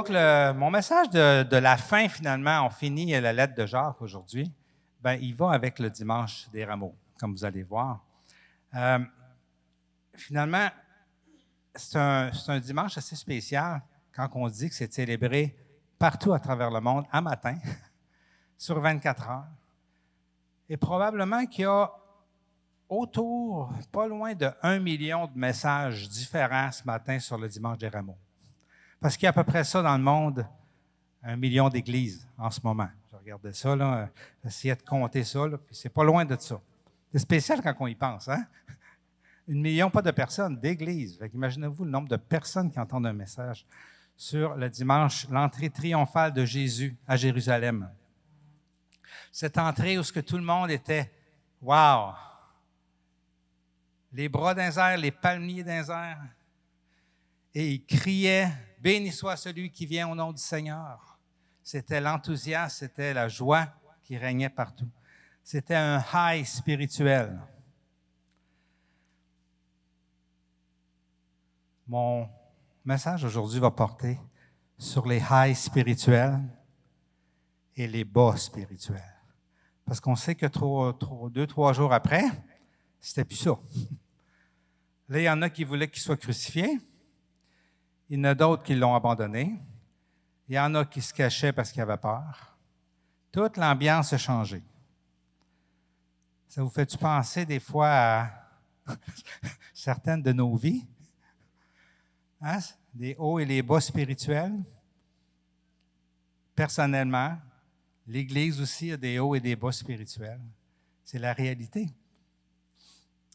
Donc, mon message de la fin, finalement, on finit la lettre de Jacques aujourd'hui, bien, il va avec le dimanche des rameaux, comme vous allez voir. Finalement, c'est un dimanche assez spécial quand on dit que c'est célébré partout à travers le monde, à matin, sur 24 heures. Et probablement qu'il y a autour, pas loin de 1 million de messages différents ce matin sur le dimanche des rameaux. Parce qu'il y a à peu près ça dans le monde, 1 million d'églises en ce moment. Je regardais ça, là, j'essayais de compter ça, là, puis c'est pas loin de ça. C'est spécial quand on y pense, hein? 1 million, pas de personnes, d'églises. Imaginez-vous le nombre de personnes qui entendent un message sur le dimanche, l'entrée triomphale de Jésus à Jérusalem. Cette entrée où ce que tout le monde était, wow! Les bras dans les airs, les palmiers dans les airs, et ils criaient, « Béni soit celui qui vient au nom du Seigneur ». C'était l'enthousiasme, c'était la joie qui régnait partout. C'était un high spirituel. Mon message aujourd'hui va porter sur les highs spirituels et les bas spirituels. Parce qu'on sait que 2-3 jours après, c'était plus ça. Là, il y en a qui voulaient qu'il soit crucifié. Il y en a d'autres qui l'ont abandonné. Il y en a qui se cachaient parce qu'ils avaient peur. Toute l'ambiance a changé. Ça vous fait-tu penser des fois à certaines de nos vies? Hein? Des hauts et les bas spirituels. Personnellement, l'Église aussi a des hauts et des bas spirituels. C'est la réalité.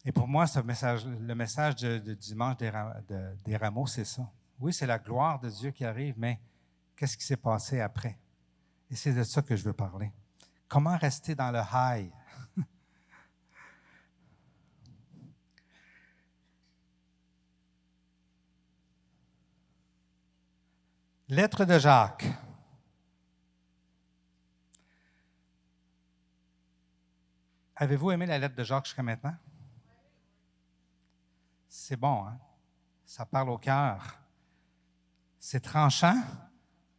Et pour moi, le message du dimanche des rameaux, c'est ça. Oui, c'est la gloire de Dieu qui arrive, mais qu'est-ce qui s'est passé après? Et c'est de ça que je veux parler. Comment rester dans le high? Lettre de Jacques. Avez-vous aimé la lettre de Jacques jusqu'à maintenant? C'est bon, hein? Ça parle au cœur. C'est tranchant,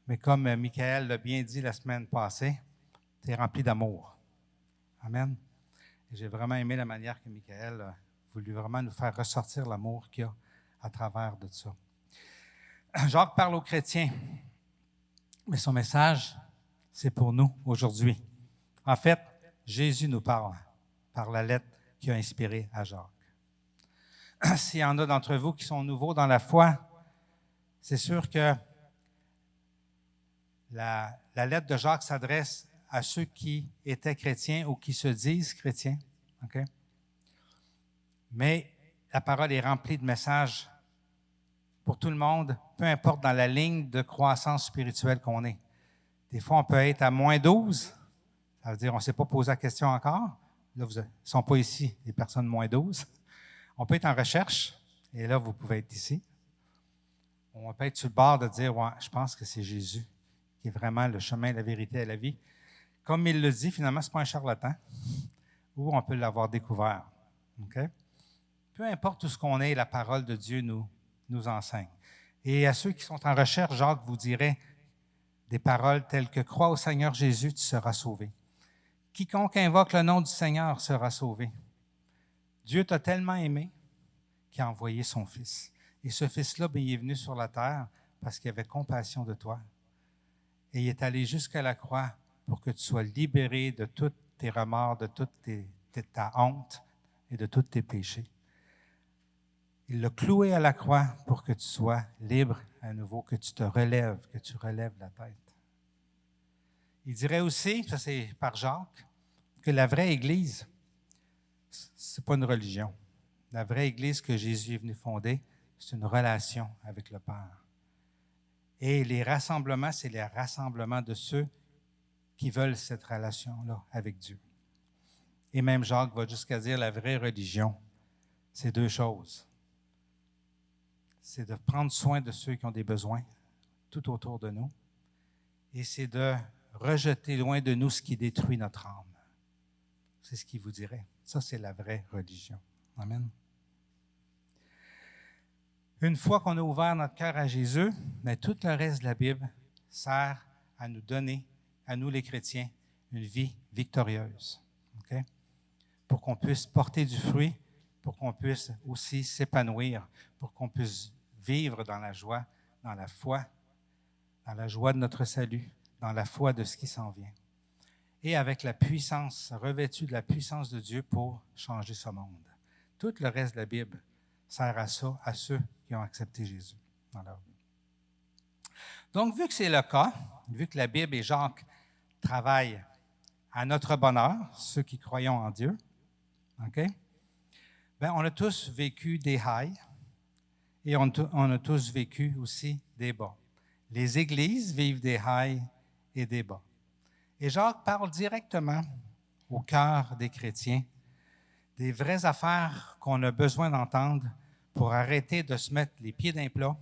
mais comme Michael l'a bien dit la semaine passée, tu es rempli d'amour. Amen. Et j'ai vraiment aimé la manière que Michael a voulu vraiment nous faire ressortir l'amour qu'il y a à travers de ça. Jacques parle aux chrétiens, mais son message, c'est pour nous aujourd'hui. En fait, Jésus nous parle par la lettre qui a inspiré à Jacques. S'il y en a d'entre vous qui sont nouveaux dans la foi, c'est sûr que la lettre de Jacques s'adresse à ceux qui étaient chrétiens ou qui se disent chrétiens. Okay? Mais la parole est remplie de messages pour tout le monde, peu importe dans la ligne de croissance spirituelle qu'on est. Des fois, on peut être à moins 12, ça veut dire on ne s'est pas posé la question encore. Là, vous ne sont pas ici, les personnes moins 12. On peut être en recherche, et là, vous pouvez être ici. On peut être sur le bord de dire, ouais, je pense que c'est Jésus qui est vraiment le chemin, la vérité et la vie. Comme il le dit, finalement, ce n'est pas un charlatan, ou on peut l'avoir découvert. Okay? Peu importe où ce qu'on est, la parole de Dieu nous enseigne. Et à ceux qui sont en recherche, Jacques vous dirait des paroles telles que « Crois au Seigneur Jésus, tu seras sauvé. Quiconque invoque le nom du Seigneur sera sauvé. » Dieu t'a tellement aimé qu'il a envoyé son Fils. Et ce Fils-là, il est venu sur la terre parce qu'il avait compassion de toi. Et il est allé jusqu'à la croix pour que tu sois libéré de tous tes remords, de toute ta honte et de tous tes péchés. Il l'a cloué à la croix pour que tu sois libre à nouveau, que tu te relèves, que tu relèves la tête. Il dirait aussi, ça c'est par Jacques, que la vraie Église, ce n'est pas une religion. La vraie Église que Jésus est venu fonder, c'est une relation avec le Père. Et les rassemblements, c'est les rassemblements de ceux qui veulent cette relation-là avec Dieu. Et même Jacques va jusqu'à dire la vraie religion, c'est 2 choses. C'est de prendre soin de ceux qui ont des besoins tout autour de nous. Et c'est de rejeter loin de nous ce qui détruit notre âme. C'est ce qu'il vous dirait. Ça, c'est la vraie religion. Amen. Une fois qu'on a ouvert notre cœur à Jésus, bien, tout le reste de la Bible sert à nous donner, à nous les chrétiens, une vie victorieuse. Okay? Pour qu'on puisse porter du fruit, pour qu'on puisse aussi s'épanouir, pour qu'on puisse vivre dans la joie, dans la foi, dans la joie de notre salut, dans la foi de ce qui s'en vient. Et avec la puissance, revêtue de la puissance de Dieu pour changer ce monde. Tout le reste de la Bible sert à ça, à ceux qui ont accepté Jésus dans leur vie. Donc, vu que c'est le cas, vu que la Bible et Jacques travaillent à notre bonheur, ceux qui croyons en Dieu, OK? Bien, on a tous vécu des highs et on a tous vécu aussi des bas. Les églises vivent des highs et des bas. Et Jacques parle directement au cœur des chrétiens, des vraies affaires qu'on a besoin d'entendre pour arrêter de se mettre les pieds d'un plat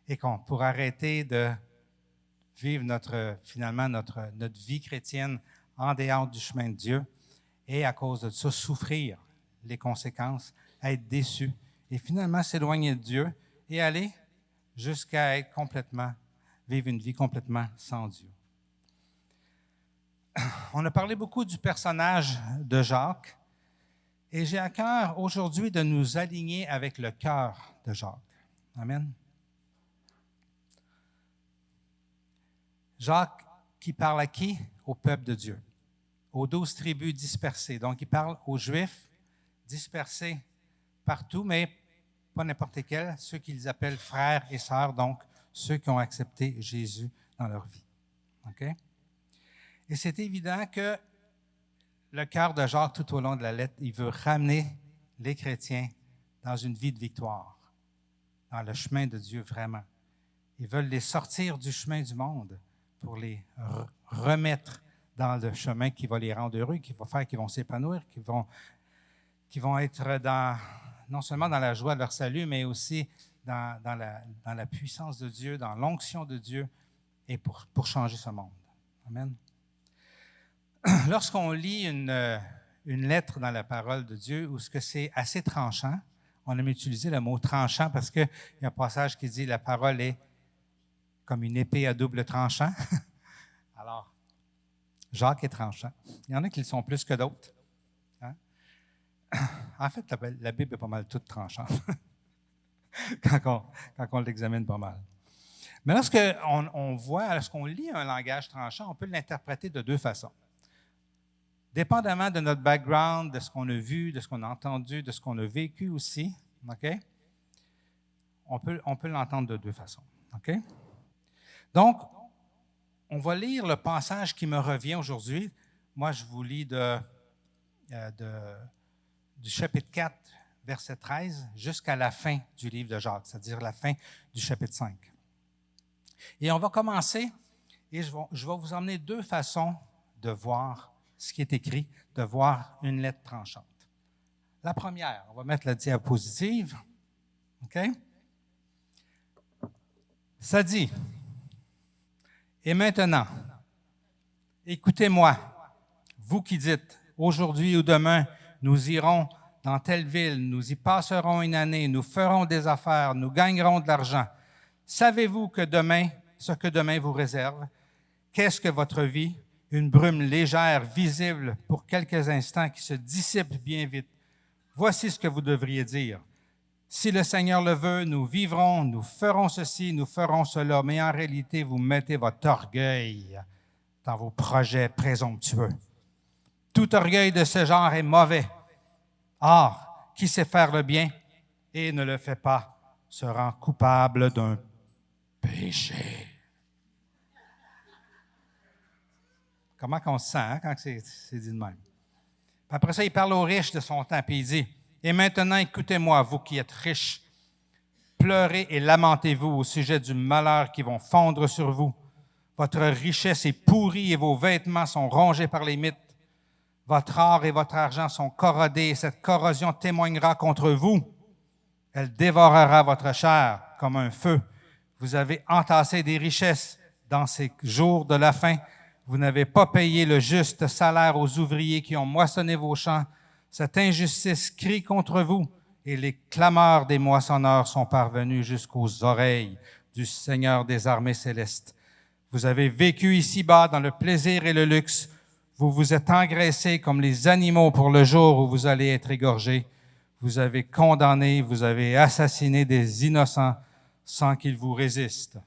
et pour arrêter de vivre notre vie chrétienne en dehors du chemin de Dieu et à cause de ça, souffrir les conséquences, être déçu et finalement s'éloigner de Dieu et aller jusqu'à vivre une vie complètement sans Dieu. On a parlé beaucoup du personnage de Jacques et j'ai à cœur aujourd'hui de nous aligner avec le cœur de Jacques. Amen. Jacques qui parle à qui? Au peuple de Dieu, aux 12 tribus dispersées. Donc, il parle aux Juifs dispersés partout, mais pas n'importe lesquels, ceux qu'ils appellent frères et sœurs, donc ceux qui ont accepté Jésus dans leur vie. OK? Et c'est évident que le cœur de Jacques, tout au long de la lettre, il veut ramener les chrétiens dans une vie de victoire, dans le chemin de Dieu vraiment. Ils veulent les sortir du chemin du monde pour les remettre dans le chemin qui va les rendre heureux, qui va faire qu'ils vont s'épanouir, qui vont être non seulement dans la joie de leur salut, mais aussi dans la puissance de Dieu, dans l'onction de Dieu et pour changer ce monde. Amen. Lorsqu'on lit une lettre dans la parole de Dieu où ce que c'est assez tranchant, on aime utiliser le mot tranchant parce qu'il y a un passage qui dit la parole est comme une épée à double tranchant. Alors, Jacques est tranchant. Il y en a qui le sont plus que d'autres. Hein? En fait, la Bible est pas mal toute tranchante quand on l'examine pas mal. Mais lorsqu'on lit un langage tranchant, on peut l'interpréter de deux façons. Dépendamment de notre background, de ce qu'on a vu, de ce qu'on a entendu, de ce qu'on a vécu aussi, OK? On peut l'entendre de deux façons. OK? Donc, on va lire le passage qui me revient aujourd'hui. Moi, je vous lis du chapitre 4, verset 13, jusqu'à la fin du livre de Jacques, c'est-à-dire la fin du chapitre 5. Et on va commencer, et je vais vous emmener deux façons de voir ce qui est écrit, de voir une lettre tranchante. La première, on va mettre la diapositive. OK? Ça dit, « Et maintenant, écoutez-moi, vous qui dites, aujourd'hui ou demain, nous irons dans telle ville, nous y passerons une année, nous ferons des affaires, nous gagnerons de l'argent. Savez-vous que ce que demain vous réserve? Qu'est-ce que votre vie? Une brume légère, visible pour quelques instants qui se dissipe bien vite. Voici ce que vous devriez dire. Si le Seigneur le veut, nous vivrons, nous ferons ceci, nous ferons cela. Mais en réalité, vous mettez votre orgueil dans vos projets présomptueux. Tout orgueil de ce genre est mauvais. Or, qui sait faire le bien et ne le fait pas se rend coupable d'un péché. » Comment on se sent quand c'est dit de même? Puis après ça, il parle aux riches de son temps, puis il dit, « Et maintenant, écoutez-moi, vous qui êtes riches, pleurez et lamentez-vous au sujet du malheur qui vont fondre sur vous. Votre richesse est pourrie et vos vêtements sont rongés par les mites. Votre or et votre argent sont corrodés et cette corrosion témoignera contre vous. Elle dévorera votre chair comme un feu. Vous avez entassé des richesses dans ces jours de la faim. Vous n'avez pas payé le juste salaire aux ouvriers qui ont moissonné vos champs. Cette injustice crie contre vous et les clameurs des moissonneurs sont parvenues jusqu'aux oreilles du Seigneur des armées célestes. Vous avez vécu ici-bas dans le plaisir et le luxe. Vous vous êtes engraissés comme les animaux pour le jour où vous allez être égorgés. Vous avez condamné, vous avez assassiné des innocents sans qu'ils vous résistent.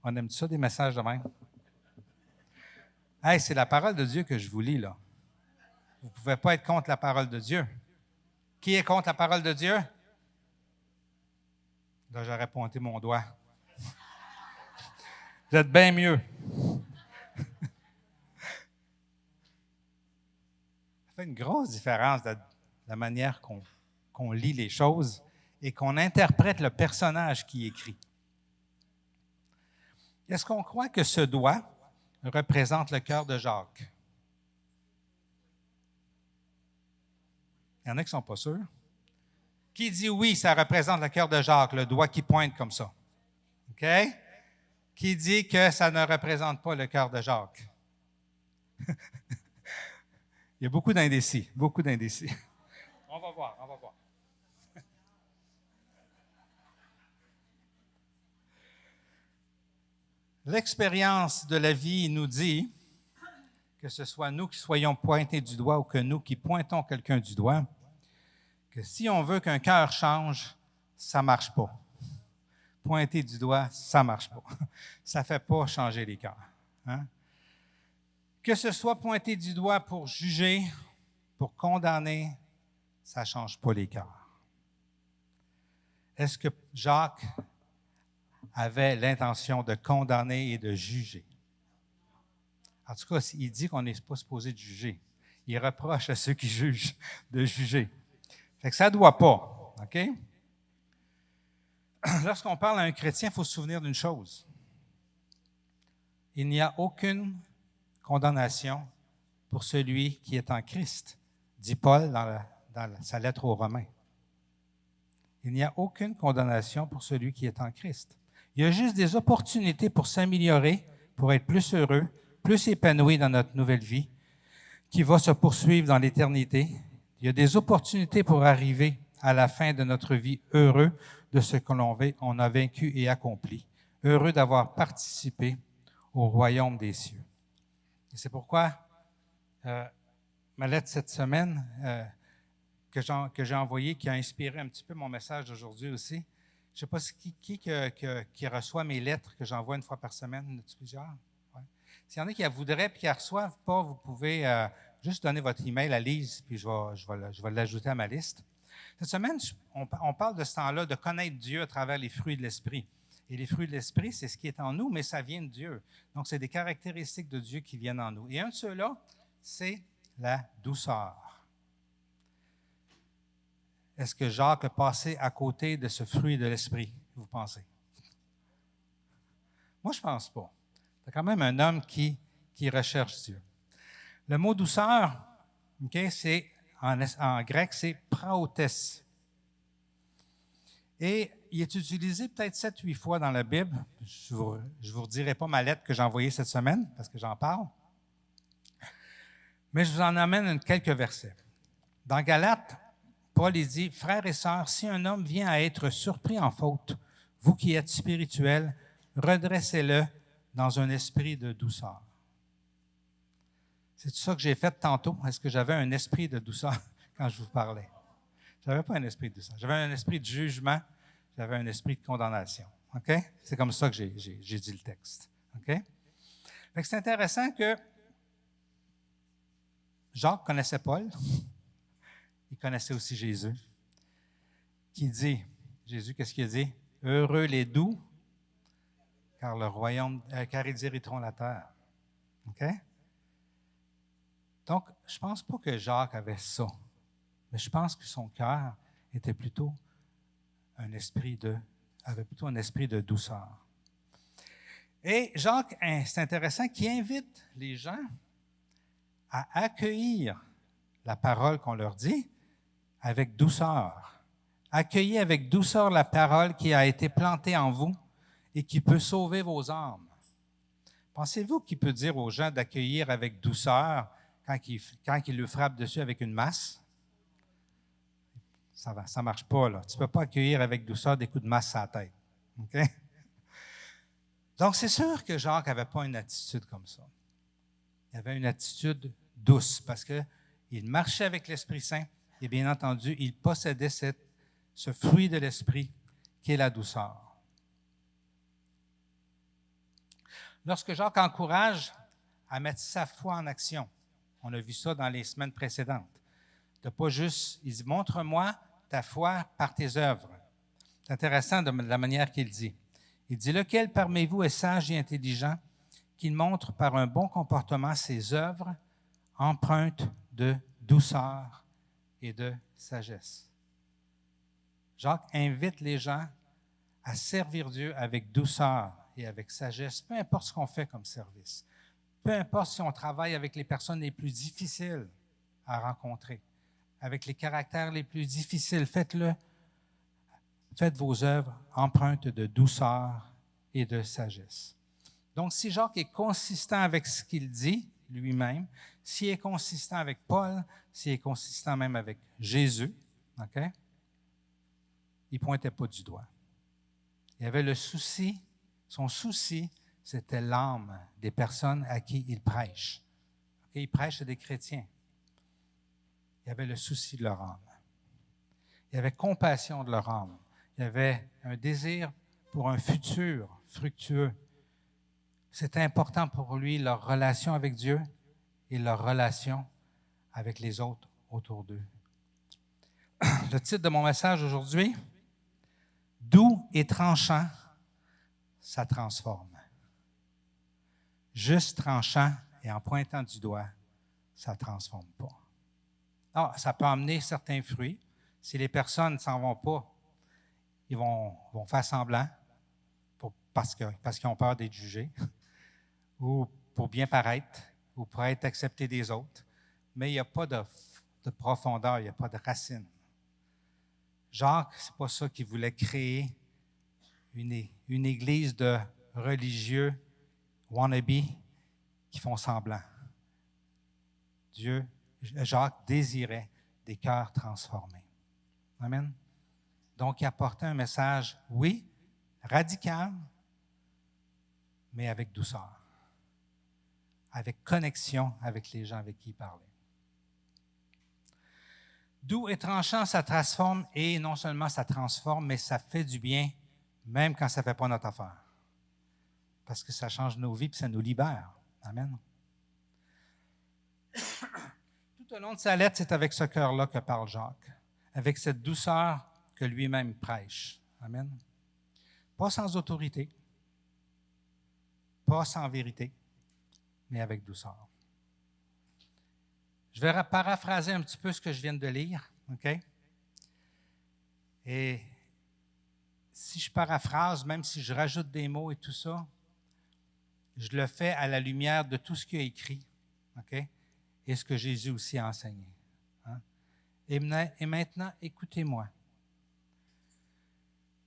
On aime ça, des messages de même? Hey, c'est la parole de Dieu que je vous lis, là. Vous ne pouvez pas être contre la parole de Dieu. Qui est contre la parole de Dieu? Là, j'aurais pointé mon doigt. Vous êtes bien mieux. Ça fait une grosse différence de la manière qu'on lit les choses et qu'on interprète le personnage qui écrit. Est-ce qu'on croit que ce doigt représente le cœur de Jacques? Il y en a qui ne sont pas sûrs. Qui dit oui, ça représente le cœur de Jacques, le doigt qui pointe comme ça? OK? Qui dit que ça ne représente pas le cœur de Jacques? Il y a beaucoup d'indécis, beaucoup d'indécis. On va voir, on va voir. L'expérience de la vie nous dit, que ce soit nous qui soyons pointés du doigt ou que nous qui pointons quelqu'un du doigt, que si on veut qu'un cœur change, ça ne marche pas. Pointer du doigt, ça ne marche pas. Ça ne fait pas changer les cœurs. Hein? Que ce soit pointer du doigt pour juger, pour condamner, ça ne change pas les cœurs. Est-ce que Jacques avait l'intention de condamner et de juger? En tout cas, il dit qu'on n'est pas supposé de juger. Il reproche à ceux qui jugent de juger. Fait que ça ne doit pas. OK? Lorsqu'on parle à un chrétien, il faut se souvenir d'une chose. Il n'y a aucune condamnation pour celui qui est en Christ, dit Paul dans sa lettre aux Romains. Il n'y a aucune condamnation pour celui qui est en Christ. Il y a juste des opportunités pour s'améliorer, pour être plus heureux, plus épanoui dans notre nouvelle vie, qui va se poursuivre dans l'éternité. Il y a des opportunités pour arriver à la fin de notre vie heureux de ce qu'on a vaincu et accompli, heureux d'avoir participé au royaume des cieux. Et c'est pourquoi ma lettre cette semaine que j'ai envoyée, qui a inspiré un petit peu mon message d'aujourd'hui aussi. Je ne sais pas qui reçoit mes lettres que j'envoie une fois par semaine. Y en a plusieurs? Ouais. S'il y en a qui la voudraient et qui ne la reçoivent pas, vous pouvez juste donner votre email à Lise, puis je vais l'ajouter à ma liste. Cette semaine, on parle de ce temps-là, de connaître Dieu à travers les fruits de l'Esprit. Et les fruits de l'Esprit, c'est ce qui est en nous, mais ça vient de Dieu. Donc, c'est des caractéristiques de Dieu qui viennent en nous. Et un de ceux-là, c'est la douceur. Est-ce que Jacques a passé à côté de ce fruit de l'Esprit, vous pensez? Moi, je ne pense pas. C'est quand même un homme qui recherche Dieu. Le mot douceur, okay, c'est, en grec, c'est praotes. Et il est utilisé peut-être 7-8 fois dans la Bible. Je ne vous redirai pas ma lettre que j'ai envoyée cette semaine, parce que j'en parle. Mais je vous en amène quelques versets. Dans Galates, Paul il dit, « Frères et sœurs, si un homme vient à être surpris en faute, vous qui êtes spirituels, redressez-le dans un esprit de douceur. » C'est ça que j'ai fait tantôt. Est-ce que j'avais un esprit de douceur quand je vous parlais? Je n'avais pas un esprit de douceur. J'avais un esprit de jugement. J'avais un esprit de condamnation. OK? C'est comme ça que j'ai dit le texte. OK? Fait que c'est intéressant que Jacques connaissait Paul. Il connaissait aussi Jésus. Qui dit, Jésus, qu'est-ce qu'il dit? « Heureux les doux, car ils hériteront la terre. » OK? Donc, je ne pense pas que Jacques avait ça, mais je pense que son cœur était plutôt avait plutôt un esprit de douceur. Et Jacques, c'est intéressant, qui invite les gens à accueillir la parole qu'on leur dit avec douceur. Accueillez avec douceur la parole qui a été plantée en vous et qui peut sauver vos âmes. Pensez-vous qu'il peut dire aux gens d'accueillir avec douceur quand il le frappe dessus avec une masse, ça ne marche pas, là. Tu ne peux pas accueillir avec douceur des coups de masse à la tête. OK? Donc, c'est sûr que Jacques n'avait pas une attitude comme ça. Il avait une attitude douce parce qu'il marchait avec l'Esprit Saint et bien entendu, il possédait ce fruit de l'Esprit qui est la douceur. Lorsque Jacques encourage à mettre sa foi en action, on a vu ça dans les semaines précédentes, de pas juste, il dit, montre-moi ta foi par tes œuvres. C'est intéressant de la manière qu'il dit. Il dit, lequel parmi vous est sage et intelligent, qu'il montre par un bon comportement ses œuvres empreintes de douceur et de sagesse. Jacques invite les gens à servir Dieu avec douceur et avec sagesse, peu importe ce qu'on fait comme service. Peu importe si on travaille avec les personnes les plus difficiles à rencontrer, avec les caractères les plus difficiles, faites-le. Faites vos œuvres empreintes de douceur et de sagesse. Donc, si Jacques est consistant avec ce qu'il dit lui-même, s'il est consistant avec Paul, s'il est consistant même avec Jésus, OK? Il ne pointait pas du doigt. Il avait le souci, son souci, c'était l'âme des personnes à qui il prêche. Okay? Il prêche à des chrétiens. Il avait le souci de leur âme. Il avait compassion de leur âme. Il avait un désir pour un futur fructueux. C'était important pour lui, leur relation avec Dieu et leur relation avec les autres autour d'eux. Le titre de mon message aujourd'hui, « Doux et tranchant, ça transforme. » Juste tranchant et en pointant du doigt, ça ne transforme pas. Alors, ça peut amener certains fruits. Si les personnes ne s'en vont pas, ils vont faire semblant parce qu'ils ont peur d'être jugés ou pour bien paraître ou pour être acceptés des autres. Mais il n'y a pas de profondeur, il n'y a pas de racine. Jacques, ce n'est pas ça qu'il voulait créer, une église de religieux wannabe qui font semblant. Jacques désirait des cœurs transformés. Amen. Donc, il apportait un message, oui, radical, mais avec douceur, avec connexion avec les gens avec qui il parlait. Doux et tranchant, ça transforme, et non seulement ça transforme, mais ça fait du bien, même quand ça ne fait pas notre affaire. Parce que ça change nos vies et ça nous libère. Amen. Tout au long de sa lettre, c'est avec ce cœur-là que parle Jacques, avec cette douceur que lui-même prêche. Amen. Pas sans autorité, pas sans vérité, mais avec douceur. Je vais paraphraser un petit peu ce que je viens de lire, OK? Et si je paraphrase, même si je rajoute des mots et tout ça, je le fais à la lumière de tout ce qu'il a écrit, OK? Et ce que Jésus aussi a enseigné. Hein? Et maintenant, écoutez-moi.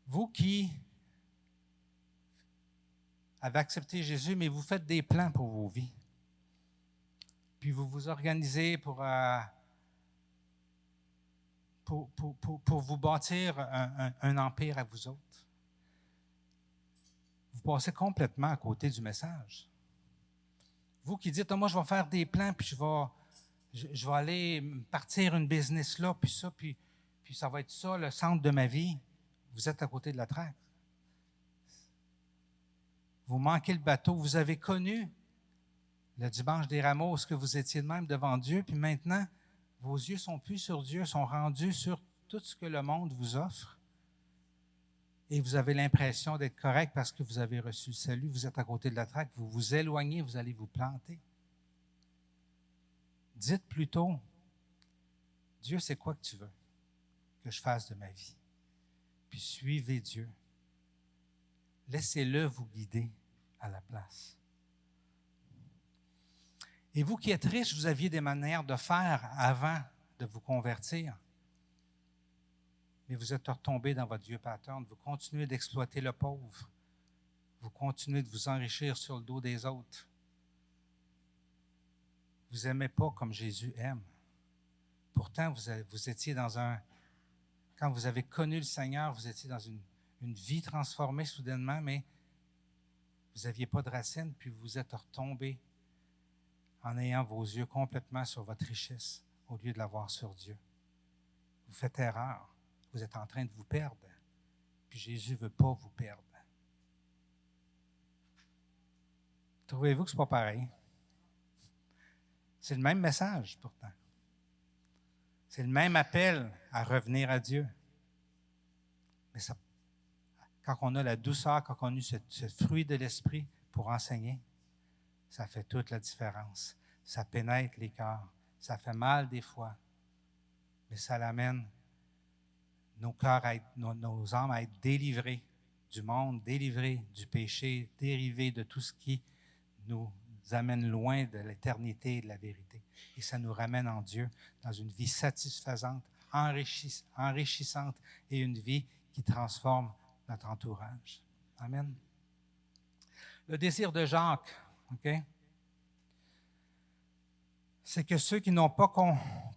Vous qui avez accepté Jésus, mais vous faites des plans pour vos vies. Puis vous vous organisez pour vous bâtir un empire à vous autres. Vous passez complètement à côté du message. Vous qui dites, moi, je vais faire des plans, puis je vais aller partir une business là, puis ça, puis ça va être ça, le centre de ma vie. Vous êtes à côté de la traque. Vous manquez le bateau. Vous avez connu le dimanche des rameaux, ce que vous étiez de même devant Dieu, puis maintenant, vos yeux ne sont plus sur Dieu, sont rendus sur tout ce que le monde vous offre. Et vous avez l'impression d'être correct parce que vous avez reçu le salut, vous êtes à côté de la traque, vous vous éloignez, vous allez vous planter. Dites plutôt, Dieu, c'est quoi que tu veux que je fasse de ma vie? Puis suivez Dieu. Laissez-le vous guider à la place. Et vous qui êtes riches, vous aviez des manières de faire avant de vous convertir. Mais vous êtes retombé dans votre vieux pattern. Vous continuez d'exploiter le pauvre. Vous continuez de vous enrichir sur le dos des autres. vous n'aimez pas comme Jésus aime. Pourtant, vous étiez dans un... Quand vous avez connu le Seigneur, vous étiez dans une vie transformée soudainement, mais vous n'aviez pas de racines, puis vous êtes retombé en ayant vos yeux complètement sur votre richesse au lieu de l'avoir sur Dieu. Vous faites erreur. Vous êtes en train de vous perdre. Puis Jésus ne veut pas vous perdre. Trouvez-vous que ce n'est pas pareil? C'est le même message, pourtant. C'est le même appel à revenir à Dieu. Mais ça, quand on a la douceur, quand on a eu ce fruit de l'esprit pour enseigner, ça fait toute la différence. Ça pénètre les cœurs. Ça fait mal des fois, mais ça l'amène nos cœurs, nos âmes à être délivrées du monde, délivrées du péché, délivrées de tout ce qui nous amène loin de l'éternité et de la vérité. Et ça nous ramène en Dieu dans une vie satisfaisante, enrichissante et une vie qui transforme notre entourage. Amen. Le désir de Jacques, OK? C'est que ceux qui n'ont pas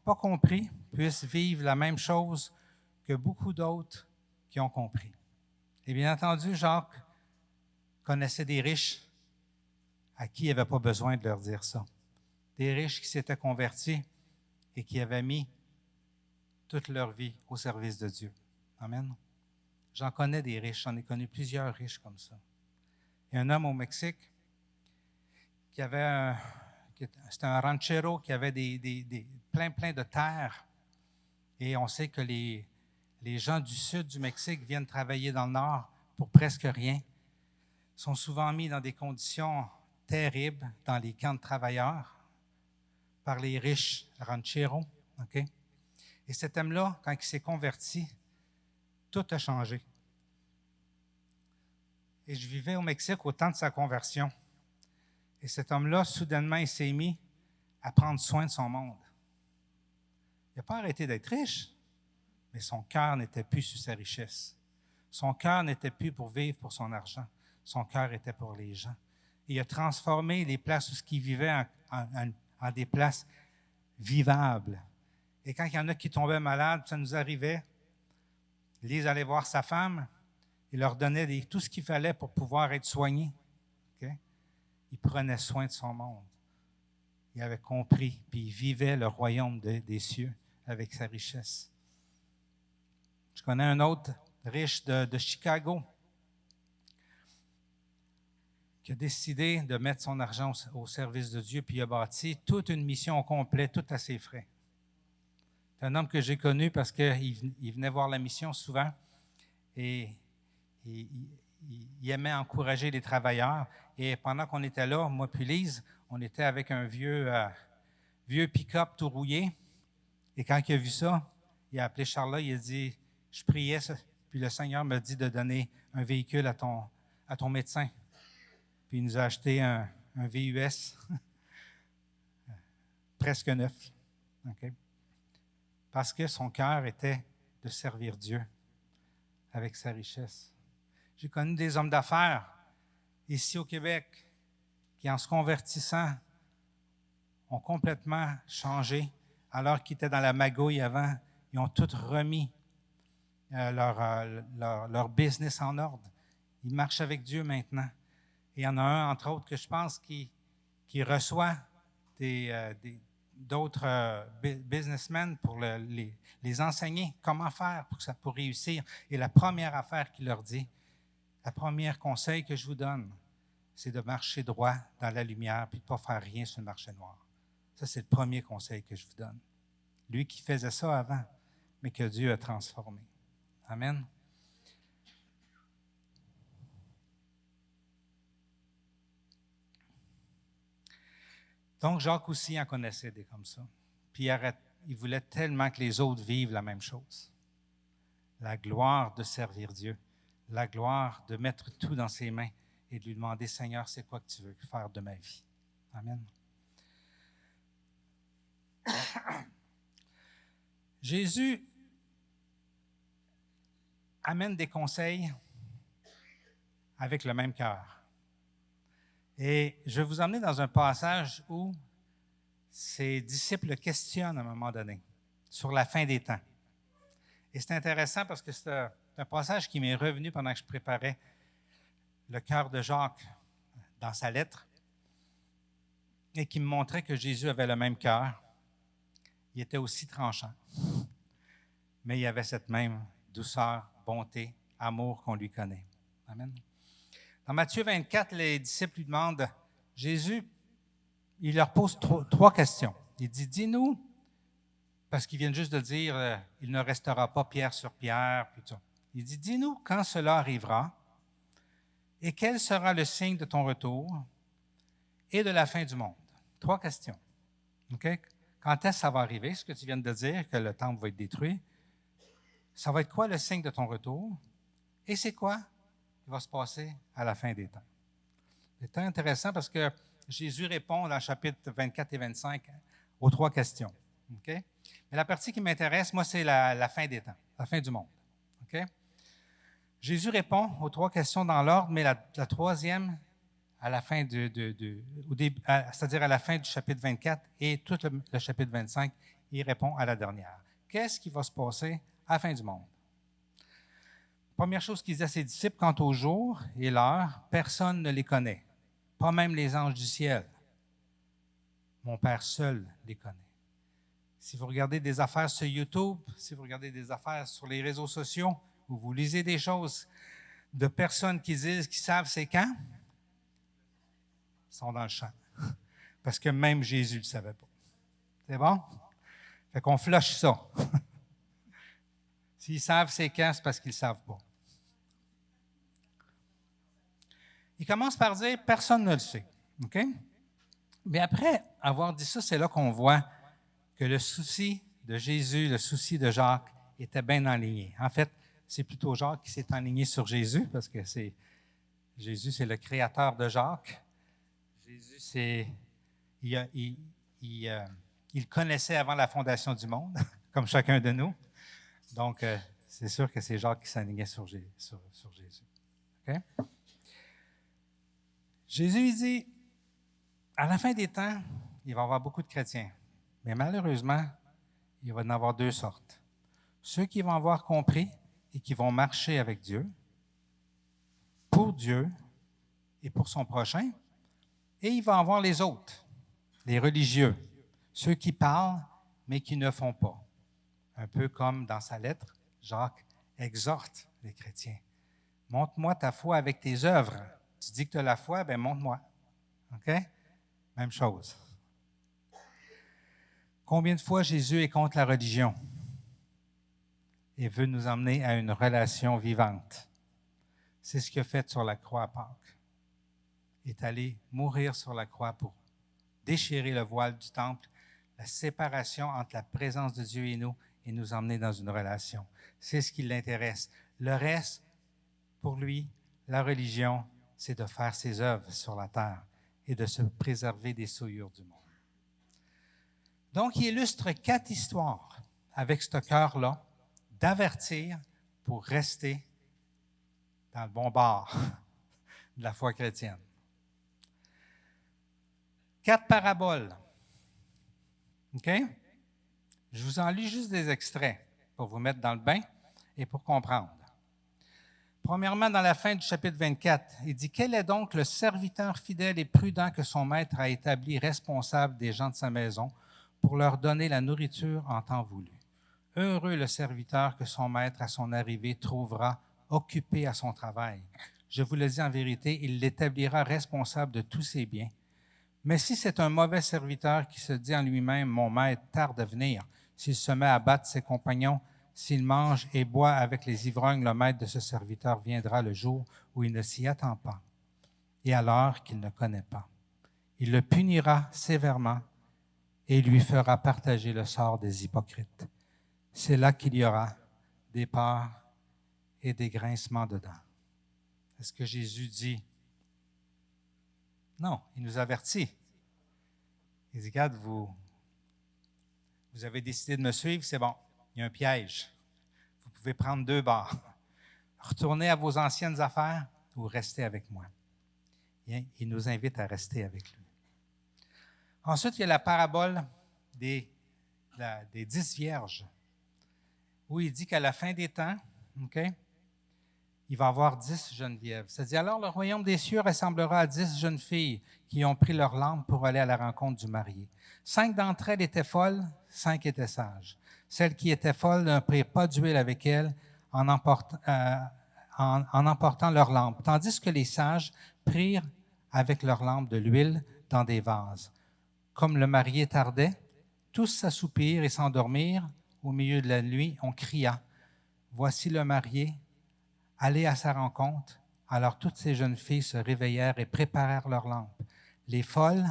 compris puissent vivre la même chose que beaucoup d'autres qui ont compris. Et bien entendu, Jacques connaissait des riches à qui il n'avait pas besoin de leur dire ça. Des riches qui s'étaient convertis et qui avaient mis toute leur vie au service de Dieu. Amen. J'en connais des riches, j'en ai connu plusieurs riches comme ça. Il y a un homme au Mexique qui avait c'était un ranchero qui avait plein de terres. Et on sait que les gens du sud du Mexique viennent travailler dans le nord pour presque rien. Ils sont souvent mis dans des conditions terribles dans les camps de travailleurs par les riches rancheros. Okay? Et cet homme-là, quand il s'est converti, tout a changé. Et je vivais au Mexique au temps de sa conversion. Et cet homme-là, soudainement, il s'est mis à prendre soin de son monde. Il n'a pas arrêté d'être riche, mais son cœur n'était plus sur sa richesse. Son cœur n'était plus pour vivre pour son argent. Son cœur était pour les gens. Et il a transformé les places où il vivait en des places vivables. Et quand il y en a qui tombaient malades, ça nous arrivait, ils allaient voir sa femme, il leur donnait tout ce qu'il fallait pour pouvoir être soignés. Okay? Il prenait soin de son monde. Il avait compris, puis il vivait le royaume des cieux avec sa richesse. Je connais un autre riche de Chicago qui a décidé de mettre son argent au service de Dieu, puis il a bâti toute une mission au complet, tout à ses frais. C'est un homme que j'ai connu parce qu'il venait voir la mission souvent et il aimait encourager les travailleurs. Et pendant qu'on était là, moi puis Lise, on était avec un vieux pick-up tout rouillé. Et quand il a vu ça, il a appelé Charlotte, il a dit, je priais, puis le Seigneur m'a dit de donner un véhicule à ton médecin. Puis il nous a acheté un VUS, presque neuf. Okay? Parce que son cœur était de servir Dieu avec sa richesse. J'ai connu des hommes d'affaires ici au Québec qui, en se convertissant, ont complètement changé. Alors qu'ils étaient dans la magouille avant, ils ont tout remis leur business en ordre. Ils marchent avec Dieu maintenant. Et il y en a un, entre autres, que je pense qui reçoit d'autres businessmen pour les enseigner comment faire pour réussir. Et la première affaire qu'il leur dit, le premier conseil que je vous donne, c'est de marcher droit dans la lumière puis de ne pas faire rien sur le marché noir. Ça, c'est le premier conseil que je vous donne. Lui qui faisait ça avant, mais que Dieu a transformé. Amen. Donc, Jacques aussi en connaissait des comme ça. Puis il voulait tellement que les autres vivent la même chose. La gloire de servir Dieu. La gloire de mettre tout dans ses mains et de lui demander, Seigneur, c'est quoi que tu veux faire de ma vie? Amen. Jésus amène des conseils avec le même cœur. Et je vais vous emmener dans un passage où ses disciples le questionnent à un moment donné sur la fin des temps. Et c'est intéressant parce que c'est un passage qui m'est revenu pendant que je préparais le cœur de Jacques dans sa lettre et qui me montrait que Jésus avait le même cœur. Il était aussi tranchant, mais il avait cette même douceur, bonté, amour qu'on lui connaît. Amen. Dans Matthieu 24, les disciples lui demandent, Jésus, il leur pose trois questions. Il dit, dis-nous, parce qu'ils viennent juste de dire, il ne restera pas pierre sur pierre, puis tout. Il dit, dis-nous quand cela arrivera et quel sera le signe de ton retour et de la fin du monde. Trois questions. Okay? Quand est-ce que ça va arriver, ce que tu viens de dire, que le temple va être détruit? Ça va être quoi le signe de ton retour? Et c'est quoi qui va se passer à la fin des temps? C'est intéressant parce que Jésus répond dans le chapitre 24 et 25 aux trois questions. Okay? Mais la partie qui m'intéresse, moi, c'est la fin des temps, la fin du monde. Okay? Jésus répond aux trois questions dans l'ordre, mais la troisième, à la fin c'est-à-dire à la fin du chapitre 24 et tout le chapitre 25, il répond à la dernière. Qu'est-ce qui va se passer à la fin du monde? Première chose qu'il dit à ses disciples, quant au jour et l'heure, personne ne les connaît, pas même les anges du ciel. Mon Père seul les connaît. Si vous regardez des affaires sur YouTube, si vous regardez des affaires sur les réseaux sociaux, ou vous lisez des choses de personnes qui disent qu'ils savent c'est quand, ils sont dans le champ. Parce que même Jésus ne le savait pas. C'est bon? Fait qu'on flush ça. S'ils savent c'est quand, c'est parce qu'ils ne savent pas. Il commence par dire « personne ne le sait ». OK? Mais après avoir dit ça, c'est là qu'on voit que le souci de Jésus, le souci de Jacques était bien enligné. En fait, c'est plutôt Jacques qui s'est enligné sur Jésus parce que Jésus, c'est le créateur de Jacques. Jésus, il connaissait avant la fondation du monde, comme chacun de nous. Donc, c'est sûr que c'est Jacques qui s'enlignait sur Jésus. Okay? Jésus, il dit, à la fin des temps, il va y avoir beaucoup de chrétiens. Mais malheureusement, il va y en avoir deux sortes. Ceux qui vont avoir compris et qui vont marcher avec Dieu, pour Dieu et pour son prochain. Et il va y avoir les autres, les religieux, ceux qui parlent mais qui ne font pas. Un peu comme dans sa lettre, Jacques exhorte les chrétiens. Montre-moi ta foi avec tes œuvres. Tu dis que tu as la foi, bien montre-moi. OK? Même chose. Combien de fois Jésus est contre la religion et veut nous emmener à une relation vivante? C'est ce qu'il a fait sur la croix à Pâques. Il est allé mourir sur la croix pour déchirer le voile du temple, la séparation entre la présence de Dieu et nous emmener dans une relation. C'est ce qui l'intéresse. Le reste, pour lui, la religion, c'est de faire ses œuvres sur la terre et de se préserver des souillures du monde. Donc, il illustre 4 histoires avec ce cœur-là, d'avertir pour rester dans le bon bord de la foi chrétienne. 4 paraboles. OK? Je vous en lis juste des extraits pour vous mettre dans le bain et pour comprendre. Premièrement, dans la fin du chapitre 24, il dit « Quel est donc le serviteur fidèle et prudent que son maître a établi responsable des gens de sa maison pour leur donner la nourriture en temps voulu? Heureux le serviteur que son maître, à son arrivée, trouvera occupé à son travail. Je vous le dis en vérité, il l'établira responsable de tous ses biens. Mais si c'est un mauvais serviteur qui se dit en lui-même, mon maître tarde à venir, s'il se met à battre ses compagnons, s'il mange et boit avec les ivrognes, le maître de ce serviteur viendra le jour où il ne s'y attend pas, et à l'heure qu'il ne connaît pas. Il le punira sévèrement et lui fera partager le sort des hypocrites. C'est là qu'il y aura des peurs et des grincements de dents. » Est-ce que Jésus dit? Non, il nous avertit. Il dit, regarde, vous avez décidé de me suivre, c'est bon, il y a un piège. Vous pouvez prendre 2 bords. Retournez à vos anciennes affaires ou restez avec moi. Il nous invite à rester avec lui. Ensuite, il y a la parabole des 10 vierges, où il dit qu'à la fin des temps, OK, il va y avoir 10 Genevièves. C'est-à-dire, alors le royaume des cieux ressemblera à 10 jeunes filles qui ont pris leur lampe pour aller à la rencontre du marié. 5 d'entre elles étaient folles, 5 étaient sages. Celles qui étaient folles ne prirent pas d'huile avec elles en emportant leur lampe, tandis que les sages prirent avec leur lampe de l'huile dans des vases. Comme le marié tardait, tous s'assoupirent et s'endormirent. Au milieu de la nuit, on cria, « Voici le marié, allez à sa rencontre. » Alors toutes ces jeunes filles se réveillèrent et préparèrent leurs lampes. Les folles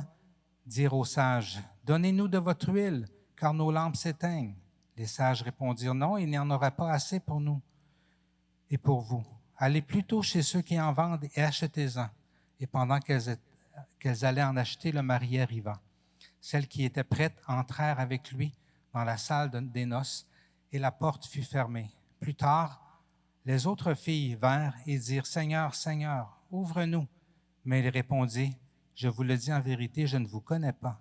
dirent aux sages, « Donnez-nous de votre huile, car nos lampes s'éteignent. » Les sages répondirent, « Non, il n'y en aura pas assez pour nous et pour vous. Allez plutôt chez ceux qui en vendent et achetez-en. » Et pendant qu'elles allaient en acheter, le marié arriva. Celles qui étaient prêtes entrèrent avec lui dans la salle des noces et la porte fut fermée. Plus tard, les autres filles vinrent et dirent, « Seigneur, Seigneur, ouvre-nous. » Mais il répondit, « Je vous le dis en vérité, je ne vous connais pas.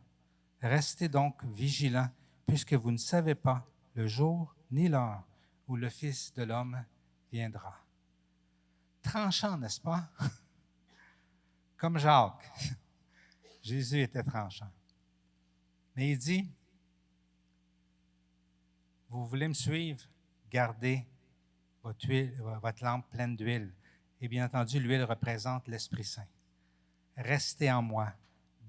Restez donc vigilants, puisque vous ne savez pas le jour ni l'heure où le Fils de l'homme viendra. » Tranchant, n'est-ce pas? Comme Jacques. Jésus était tranchant. Mais il dit, vous voulez me suivre? Gardez votre lampe pleine d'huile. Et bien entendu, l'huile représente l'Esprit Saint. Restez en moi,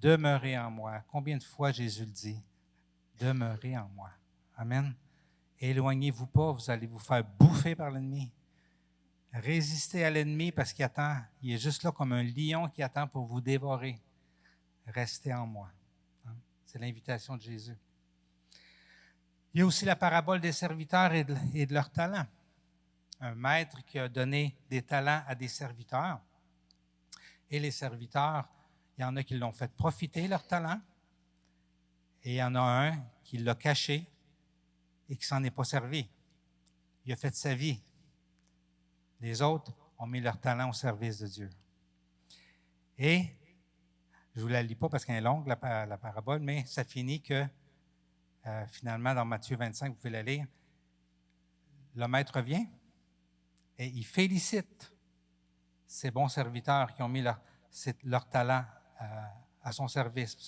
demeurez en moi. Combien de fois Jésus le dit? Demeurez en moi. Amen. Éloignez-vous pas, vous allez vous faire bouffer par l'ennemi. Résistez à l'ennemi parce qu'il attend, il est juste là comme un lion qui attend pour vous dévorer. Restez en moi. C'est l'invitation de Jésus. Il y a aussi la parabole des serviteurs et de leurs talents. Un maître qui a donné des talents à des serviteurs. Et les serviteurs, il y en a qui l'ont fait profiter, leurs talents. Et il y en a un qui l'a caché et qui s'en est pas servi. Il a fait sa vie. Les autres ont mis leurs talents au service de Dieu. Et, je ne vous la lis pas parce qu'elle est longue, la parabole, mais ça finit que, finalement, dans Matthieu 25, vous pouvez la lire, le maître vient et il félicite ces bons serviteurs qui ont mis leur talent à son service.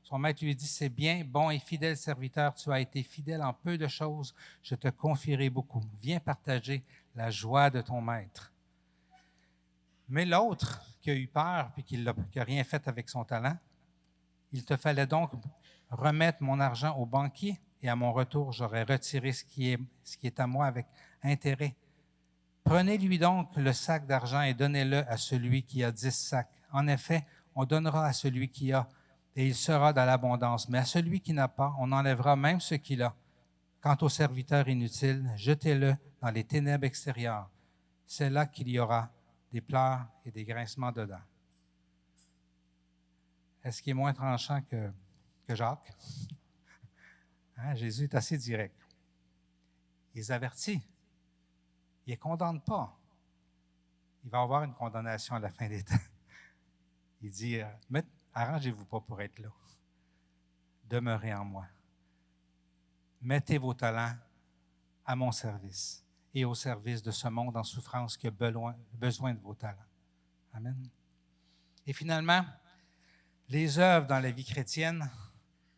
Son maître lui dit, « C'est bien, bon et fidèle serviteur, tu as été fidèle en peu de choses, je te confierai beaucoup. Viens partager la joie de ton maître. » Mais l'autre qui a eu peur et qui n'a rien fait avec son talent, il te fallait donc remettre mon argent au banquier et à mon retour, j'aurais retiré ce qui est à moi avec intérêt. Prenez-lui donc le sac d'argent et donnez-le à celui qui a 10 sacs. En effet, on donnera à celui qui a et il sera dans l'abondance. Mais à celui qui n'a pas, on enlèvera même ce qu'il a. Quant au serviteur inutile, jetez-le dans les ténèbres extérieures. C'est là qu'il y aura des pleurs et des grincements de dents. Est-ce qu'il est moins tranchant que Jacques? Hein? Jésus est assez direct. Il les avertit. Il ne les condamne pas. Il va y avoir une condamnation à la fin des temps. Il dit, arrangez-vous pas pour être là. Demeurez en moi. Mettez vos talents à mon service et au service de ce monde en souffrance qui a besoin de vos talents. Amen. Et finalement, les œuvres dans la vie chrétienne,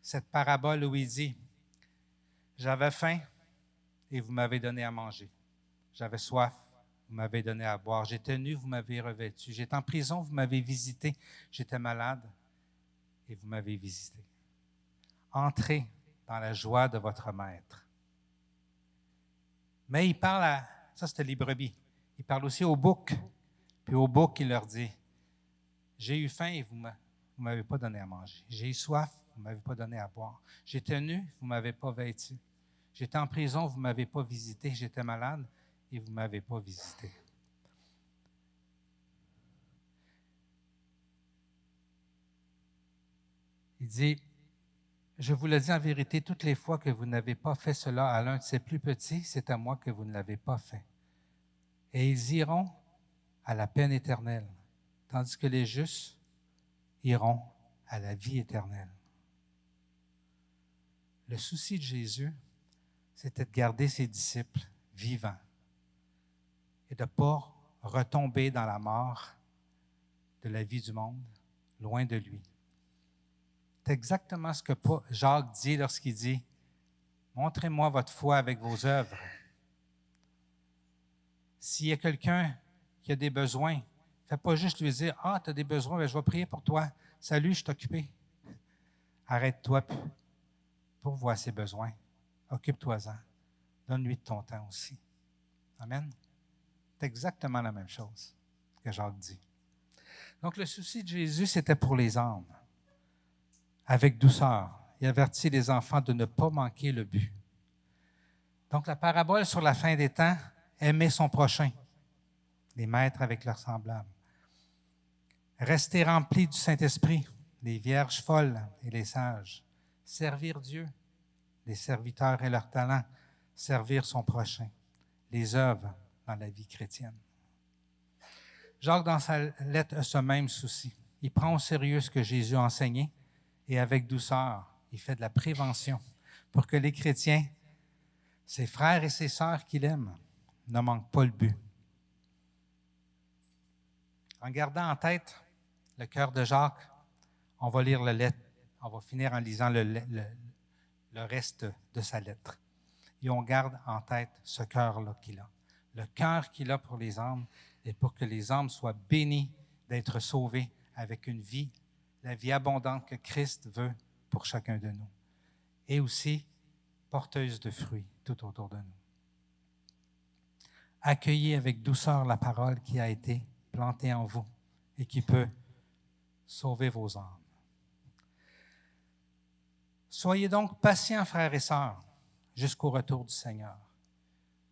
cette parabole où il dit, « J'avais faim et vous m'avez donné à manger. J'avais soif, vous m'avez donné à boire. J'étais nu, vous m'avez revêtu. J'étais en prison, vous m'avez visité. J'étais malade et vous m'avez visité. Entrez dans la joie de votre maître. » Mais il parle ça c'était les brebis, il parle aussi aux boucs. Puis aux boucs, il leur dit, « J'ai eu faim et vous ne m'avez pas donné à manger. J'ai eu soif, vous ne m'avez pas donné à boire. J'étais nu, vous ne m'avez pas vêtu. J'étais en prison, vous ne m'avez pas visité. J'étais malade et vous ne m'avez pas visité. » Il dit, « Je vous le dis en vérité, toutes les fois que vous n'avez pas fait cela à l'un de ces plus petits, c'est à moi que vous ne l'avez pas fait. Et ils iront à la peine éternelle, tandis que les justes iront à la vie éternelle. » Le souci de Jésus, c'était de garder ses disciples vivants et de ne pas retomber dans la mort de la vie du monde, loin de lui. C'est exactement ce que Jacques dit lorsqu'il dit « Montrez-moi votre foi avec vos œuvres. » S'il y a quelqu'un qui a des besoins, ne fais pas juste lui dire « Ah, tu as des besoins, bien, je vais prier pour toi. Salut, je suis occupé. » Arrête-toi, pourvois ses besoins. Occupe-toi-en. Donne-lui de ton temps aussi. Amen. C'est exactement la même chose que Jacques dit. Donc, le souci de Jésus, c'était pour les âmes. Avec douceur, il avertit les enfants de ne pas manquer le but. Donc, la parabole sur la fin des temps, aimer son prochain, les maîtres avec leurs semblables. Rester remplis du Saint-Esprit, les vierges folles et les sages. Servir Dieu, les serviteurs et leurs talents. Servir son prochain, les œuvres dans la vie chrétienne. Jacques, dans sa lettre, a ce même souci. Il prend au sérieux ce que Jésus a enseigné et avec douceur, il fait de la prévention pour que les chrétiens, ses frères et ses sœurs qu'il aime, ne manquent pas le but. En gardant en tête le cœur de Jacques, on va lire la lettre, on va finir en lisant le reste de sa lettre. Et on garde en tête ce cœur-là qu'il a. Le cœur qu'il a pour les âmes et pour que les âmes soient bénies d'être sauvées avec une vie, la vie abondante que Christ veut pour chacun de nous. Et aussi porteuse de fruits tout autour de nous. Accueillez avec douceur la parole qui a été plantée en vous et qui peut sauver vos âmes. Soyez donc patients, frères et sœurs, jusqu'au retour du Seigneur.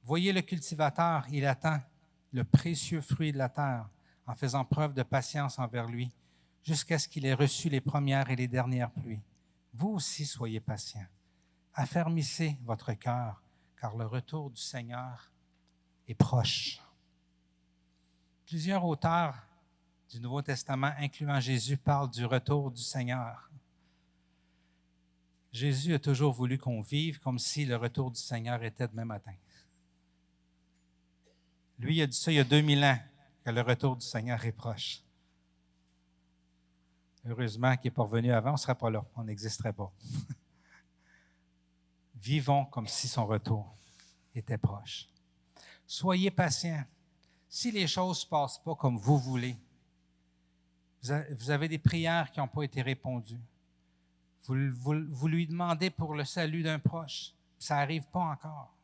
Voyez le cultivateur, il attend le précieux fruit de la terre en faisant preuve de patience envers lui jusqu'à ce qu'il ait reçu les premières et les dernières pluies. Vous aussi soyez patients. Affermissez votre cœur, car le retour du Seigneur est proche. Plusieurs auteurs du Nouveau Testament, incluant Jésus, parlent du retour du Seigneur. Jésus a toujours voulu qu'on vive comme si le retour du Seigneur était demain matin. Lui, il a dit ça il y a 2000 ans, que le retour du Seigneur est proche. Heureusement qu'il n'est pas revenu avant, on ne serait pas là, on n'existerait pas. Vivons comme si son retour était proche. Soyez patients. Si les choses ne se passent pas comme vous voulez, vous avez des prières qui n'ont pas été répondues. Vous lui demandez pour le salut d'un proche, ça n'arrive pas encore.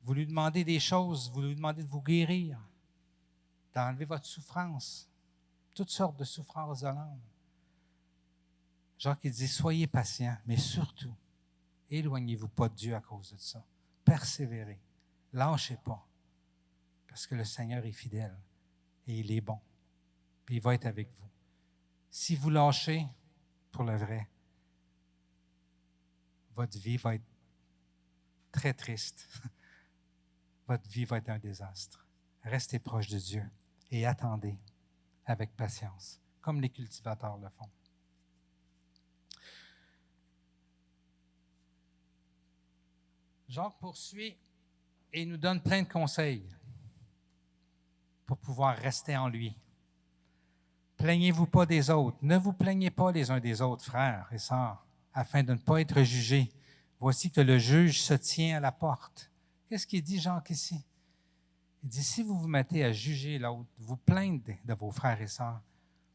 Vous lui demandez des choses, vous lui demandez de vous guérir, d'enlever votre souffrance, toutes sortes de souffrances de l'âme. Jacques dit, soyez patients, mais surtout, éloignez-vous pas de Dieu à cause de ça. Persévérez, lâchez pas, parce que le Seigneur est fidèle et il est bon, puis il va être avec vous. Si vous lâchez, pour le vrai, votre vie va être très triste. Votre vie va être un désastre. Restez proche de Dieu et attendez avec patience, comme les cultivateurs le font. Jacques poursuit et nous donne plein de conseils pour pouvoir rester en lui. Plaignez-vous pas des autres. Ne vous plaignez pas les uns des autres, frères et sœurs, afin de ne pas être jugés. Voici que le juge se tient à la porte. Qu'est-ce qu'il dit, Jacques, ici? Il dit, si vous vous mettez à juger l'autre, vous plaindre de vos frères et sœurs,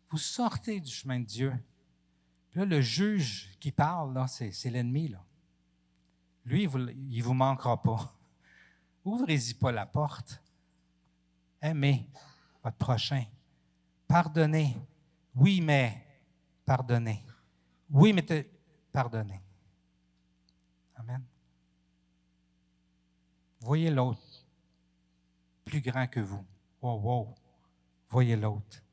vous sortez du chemin de Dieu. Puis là, le juge qui parle, là, c'est l'ennemi, là. Lui, il ne vous manquera pas. Ouvrez-y pas la porte. Aimez votre prochain. Pardonnez. Oui, mais pardonnez. Oui, mais pardonnez. Amen. Voyez l'autre plus grand que vous. Wow, wow. Voyez l'autre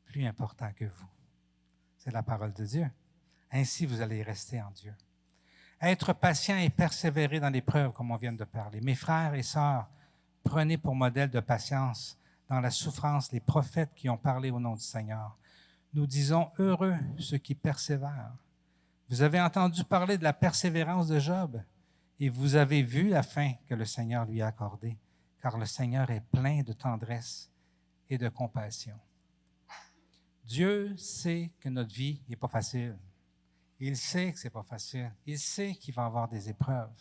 plus important que vous. C'est la parole de Dieu. Ainsi, vous allez rester en Dieu. Être patient et persévérer dans l'épreuve, comme on vient de parler. Mes frères et sœurs, prenez pour modèle de patience dans la souffrance les prophètes qui ont parlé au nom du Seigneur. Nous disons heureux ceux qui persévèrent. Vous avez entendu parler de la persévérance de Job et vous avez vu la fin que le Seigneur lui a accordée, car le Seigneur est plein de tendresse et de compassion. Dieu sait que notre vie n'est pas facile. Il sait que ce n'est pas facile. Il sait qu'il va y avoir des épreuves.